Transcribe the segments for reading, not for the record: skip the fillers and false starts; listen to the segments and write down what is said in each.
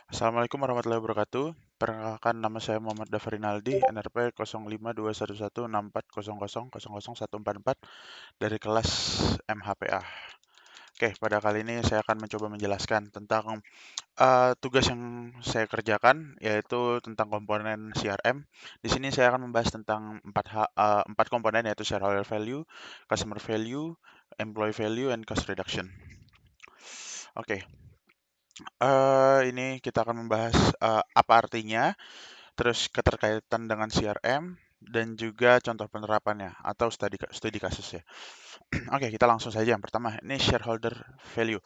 Assalamualaikum warahmatullahi wabarakatuh. Perkenalkan, nama saya Muhammad Dafar Rinaldi, NRP 0521116400001444 dari kelas MHPA. Oke, pada kali ini saya akan mencoba menjelaskan tentang tugas yang saya kerjakan, yaitu tentang komponen CRM. Di sini saya akan membahas tentang empat komponen, yaitu shareholder value, customer value, employee value, and cost reduction. Oke, ini kita akan membahas apa artinya, terus keterkaitan dengan CRM, dan juga contoh penerapannya atau studi kasus ya. Oke, kita langsung saja. Yang pertama, ini shareholder value.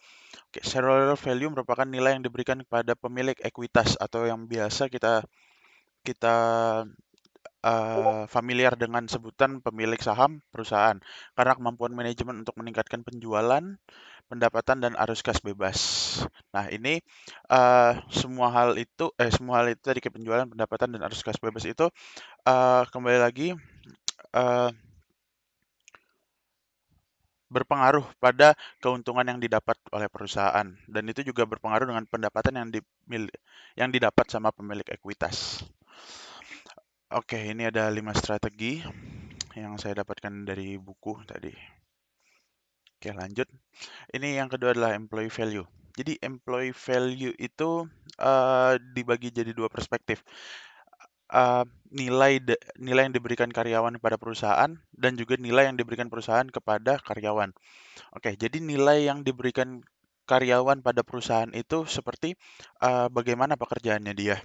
Oke, shareholder value merupakan nilai yang diberikan kepada pemilik ekuitas atau yang biasa kita kita familiar dengan sebutan pemilik saham perusahaan karena kemampuan manajemen untuk meningkatkan penjualan, pendapatan, dan arus kas bebas. Nah, ini semua hal itu tadi, kayak penjualan, pendapatan, dan arus kas bebas itu kembali lagi uh, berpengaruh pada keuntungan yang didapat oleh perusahaan, dan itu juga berpengaruh dengan pendapatan yang didapat sama pemilik ekuitas. Oke, ini ada 5 strategi yang saya dapatkan dari buku tadi. Oke, lanjut. Ini yang kedua adalah employee value. Jadi employee value itu dibagi jadi dua perspektif. Nilai yang diberikan karyawan kepada perusahaan dan juga nilai yang diberikan perusahaan kepada karyawan. Oke, jadi nilai yang diberikan karyawan pada perusahaan itu seperti bagaimana pekerjaannya dia,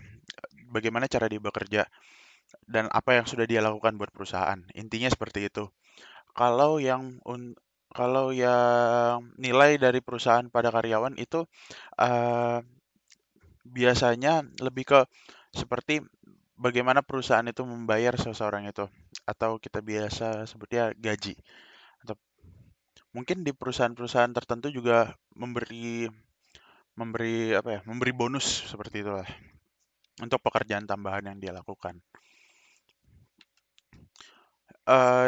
bagaimana cara dia bekerja, dan apa yang sudah dia lakukan buat perusahaan. Intinya seperti itu. Kalau yang kalau yang nilai dari perusahaan pada karyawan itu uh, biasanya lebih ke seperti bagaimana perusahaan itu membayar seseorang itu, atau kita biasa sebutnya gaji. Atau mungkin di perusahaan-perusahaan tertentu juga memberi memberi apa ya, memberi bonus seperti itulah untuk pekerjaan tambahan yang dia lakukan.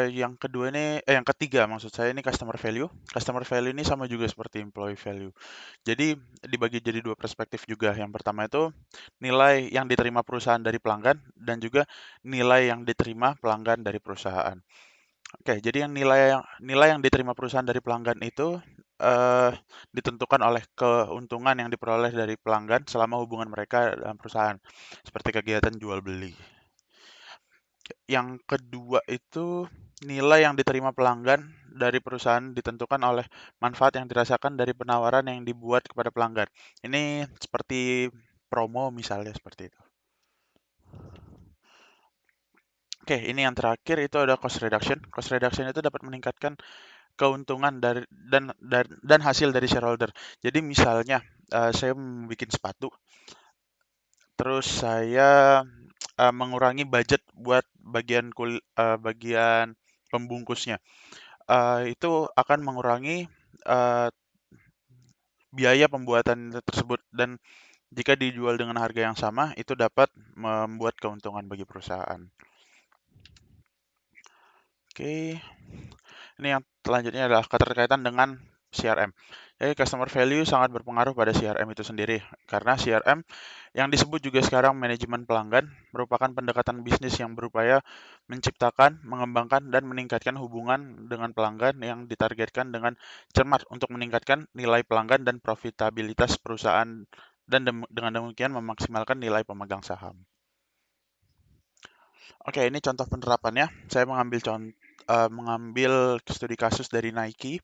Yang ketiga maksud saya ini customer value. Customer value ini sama juga seperti employee value. Jadi dibagi jadi dua perspektif juga. Yang pertama itu nilai yang diterima perusahaan dari pelanggan dan juga nilai yang diterima pelanggan dari perusahaan. Oke, jadi nilai yang diterima perusahaan dari pelanggan itu ditentukan oleh keuntungan yang diperoleh dari pelanggan selama hubungan mereka dengan perusahaan, seperti kegiatan jual beli. Yang kedua itu nilai yang diterima pelanggan dari perusahaan ditentukan oleh manfaat yang dirasakan dari penawaran yang dibuat kepada pelanggan. Ini seperti promo misalnya seperti itu. Oke, ini yang terakhir itu ada cost reduction. Cost reduction itu dapat meningkatkan keuntungan dan hasil dari shareholder. Jadi misalnya saya bikin sepatu, terus saya mengurangi budget buat bagian pembungkusnya. Itu akan mengurangi uh, biaya pembuatan tersebut, dan jika dijual dengan harga yang sama, itu dapat membuat keuntungan bagi perusahaan. Oke, ini yang selanjutnya adalah keterkaitan dengan CRM. Jadi customer value sangat berpengaruh pada CRM itu sendiri, karena CRM yang disebut juga sekarang manajemen pelanggan merupakan pendekatan bisnis yang berupaya menciptakan, mengembangkan, dan meningkatkan hubungan dengan pelanggan yang ditargetkan dengan cermat untuk meningkatkan nilai pelanggan dan profitabilitas perusahaan, dan dengan demikian memaksimalkan nilai pemegang saham. Oke, ini contoh penerapannya. Saya mengambil studi kasus dari Nike.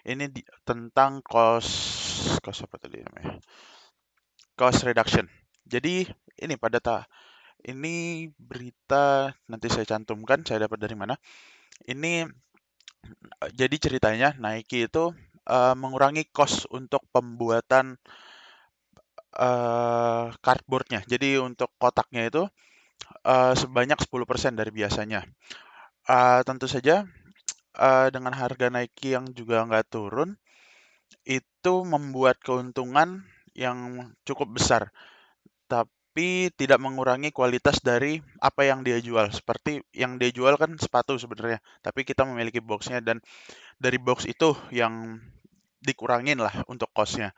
Ini tentang cost apa tadi namanya? Cost reduction. Jadi ini berita, nanti saya cantumkan saya dapat dari mana. Ini jadi ceritanya Nike itu mengurangi cost untuk pembuatan cardboardnya. Jadi untuk kotaknya itu sebanyak 10% dari biasanya. Tentu saja dengan harga Nike yang juga nggak turun, itu membuat keuntungan yang cukup besar, tapi tidak mengurangi kualitas dari apa yang dia jual. Seperti yang dia jual kan sepatu sebenarnya, tapi kita memiliki boxnya, dan dari box itu yang dikurangin lah untuk cost-nya.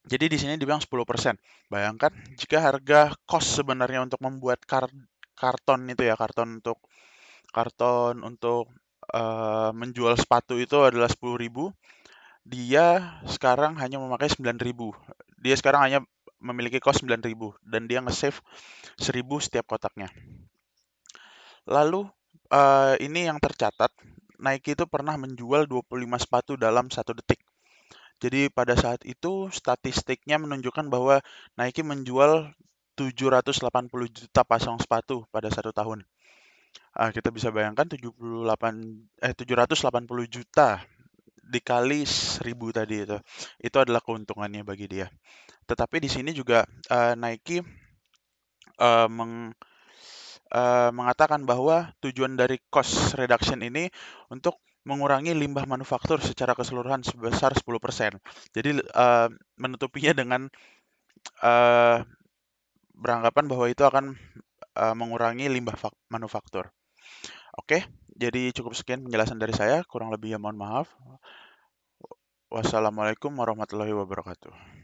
Jadi di sini dibilang 10%. Bayangkan jika harga cost sebenarnya untuk membuat karton itu ya, karton untuk menjual sepatu itu adalah 10.000, dia sekarang hanya memakai 9.000. Dia sekarang hanya memiliki cost 9.000 dan dia nge-save 1.000 setiap kotaknya. Lalu ini yang tercatat, Nike itu pernah menjual 25 sepatu dalam 1 detik. Jadi pada saat itu statistiknya menunjukkan bahwa Nike menjual 780 juta pasang sepatu pada 1 tahun. Kita bisa bayangkan 780 juta dikali 1.000 tadi itu. Itu adalah keuntungannya bagi dia. Tetapi di sini juga Nike eh, meng- mengatakan bahwa tujuan dari cost reduction ini untuk mengurangi limbah manufaktur secara keseluruhan sebesar 10%. Jadi menutupinya dengan eh, beranggapan bahwa itu akan mengurangi limbah manufaktur. Oke, jadi cukup sekian penjelasan dari saya. Kurang lebihnya mohon maaf. Wassalamualaikum warahmatullahi wabarakatuh.